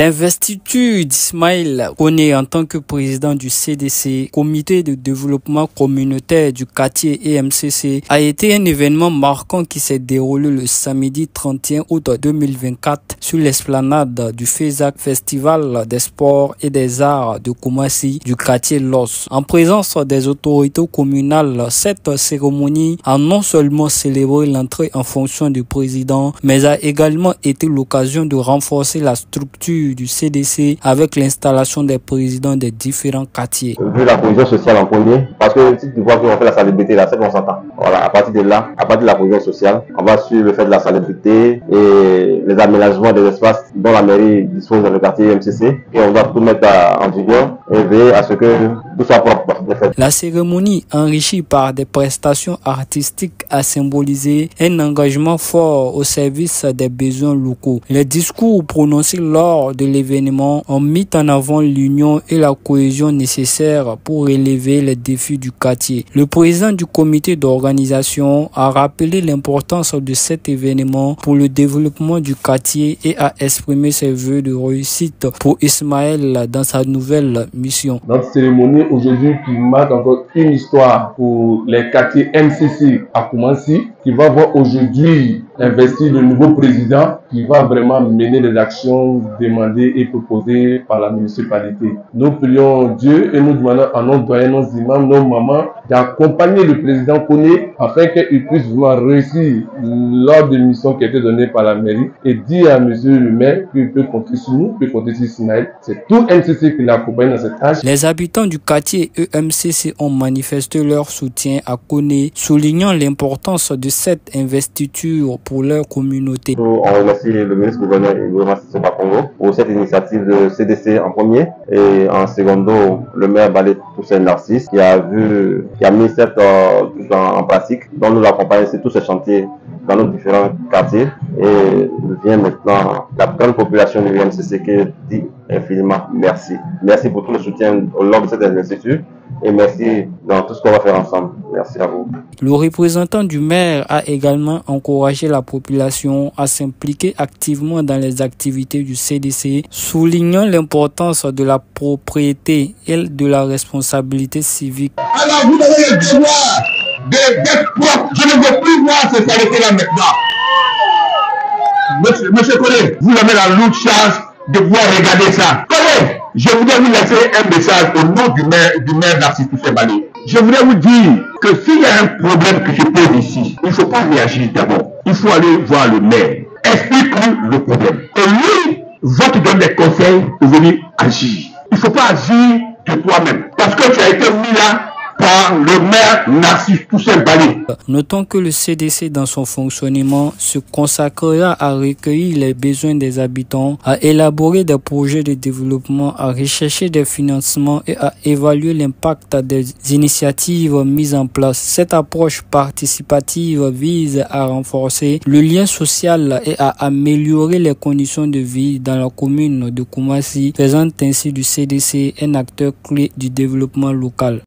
L'investiture d'Ismaël Koné en tant que président du CDC, Comité de développement communautaire du quartier EMCC, a été un événement marquant qui s'est déroulé le samedi 31 août 2024 sur l'esplanade du FESAC, Festival des sports et des arts de Koumassi du quartier Los. En présence des autorités communales, cette cérémonie a non seulement célébré l'entrée en fonction du président, mais a également été l'occasion de renforcer la structure du CDC avec l'installation des présidents des différents quartiers. Vu la cohésion sociale en premier, parce que si tu vois qu'on fait la salubrité là, c'est qu'on s'entend. Voilà, à partir de là, à partir de la cohésion sociale, on va suivre le fait de la salubrité et les aménagements des espaces dont la mairie dispose dans le quartier MCC, et on va tout mettre en vigueur et veiller à ce que tout soit propre. La cérémonie, enrichie par des prestations artistiques, a symbolisé un engagement fort au service des besoins locaux. Les discours prononcés lors de l'événement ont mis en avant l'union et la cohésion nécessaires pour relever les défis du quartier. Le président du comité d'organisation a rappelé l'importance de cet événement pour le développement du quartier et a exprimé ses vœux de réussite pour Ismaël dans sa nouvelle mission. Notre cérémonie aujourd'hui qui marque encore une histoire pour les quartiers MCC à Koumassi, qui va voir aujourd'hui investir le nouveau président qui va vraiment mener les actions demandées et proposées par la municipalité. Nous prions Dieu et nous demandons à nos doyens, nos imams, nos mamans d'accompagner le président Koné afin qu'il puisse vraiment réussir lors des missions qui ont été données par la mairie et dire à monsieur le maire qu'il peut compter sur nous, qu'il peut compter sur Ismaël. C'est tout MCC qui l'accompagne dans cette tâche. Les habitants du quartier EMCC ont manifesté leur soutien à Koné, soulignant l'importance de cette investiture pour leur communauté. On remercie le ministre gouverneur et le gouvernement Seba Congo pour cette initiative de CDC en premier, et en secondo le maire Balé Toussaint Narcisse qui a mis cette en pratique, dont nous l'accompagnons sur tous ces chantiers dans nos différents quartiers, et vient maintenant la grande population du MCC qui dit infiniment merci. Merci pour tout le soutien au long de cette investiture et merci dans tout ce qu'on va faire ensemble. Merci à vous. Le représentant du maire a également encouragé la population à s'impliquer activement dans les activités du CDC, soulignant l'importance de la propriété et de la responsabilité civique. Alors vous avez le droit d'être propre. Je ne veux plus voir cette qualité-là maintenant. Monsieur Koné, vous avez la lourde charge de pouvoir regarder ça. Koné, je voudrais vous laisser un message au nom du maire Narcisse Balé. Je voudrais vous dire que s'il y a un problème que je pose ici, il ne faut pas réagir d'abord. Il faut aller voir le maire. Explique-lui le problème. Et lui va te donner des conseils pour venir agir. Il ne faut pas agir de toi-même. Parce que tu as été mis là par le maire Narcisse Balé. Notons que le CDC dans son fonctionnement se consacrera à recueillir les besoins des habitants, à élaborer des projets de développement, à rechercher des financements et à évaluer l'impact des initiatives mises en place. Cette approche participative vise à renforcer le lien social et à améliorer les conditions de vie dans la commune de Koumassi, faisant ainsi du CDC un acteur clé du développement local.